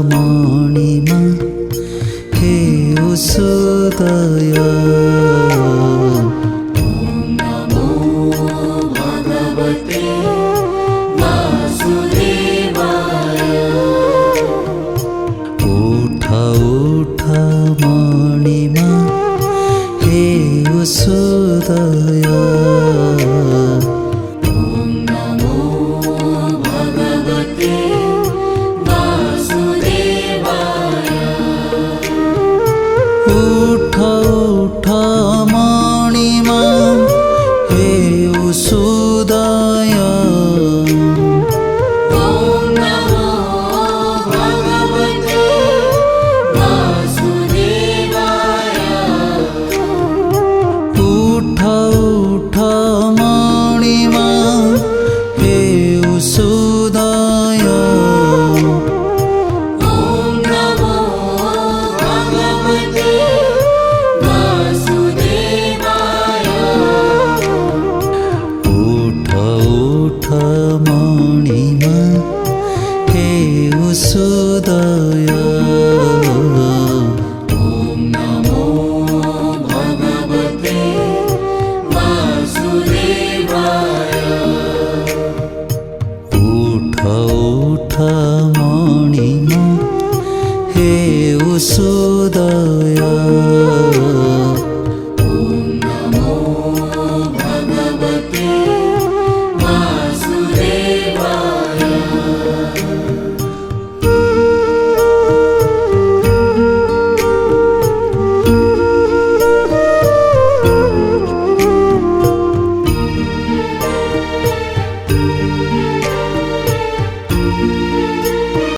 मणिमा हे उषोदया नमो भगवते वासुदेवाय। उठ मणिमा हे उषोदया उठ मणिमा हे उषोदया ॐ नमो भगवते वासुदेवाय। उठ मणिमा हे उषोदया ॐ नमो भगवते वासुदेवाय। उठ मणिमा हे उषोदया ॐ नमो भगवते वासुदेवाय। उठ मणिमा हे उषोदया ॐ नमो भगवते वासुदेवाय।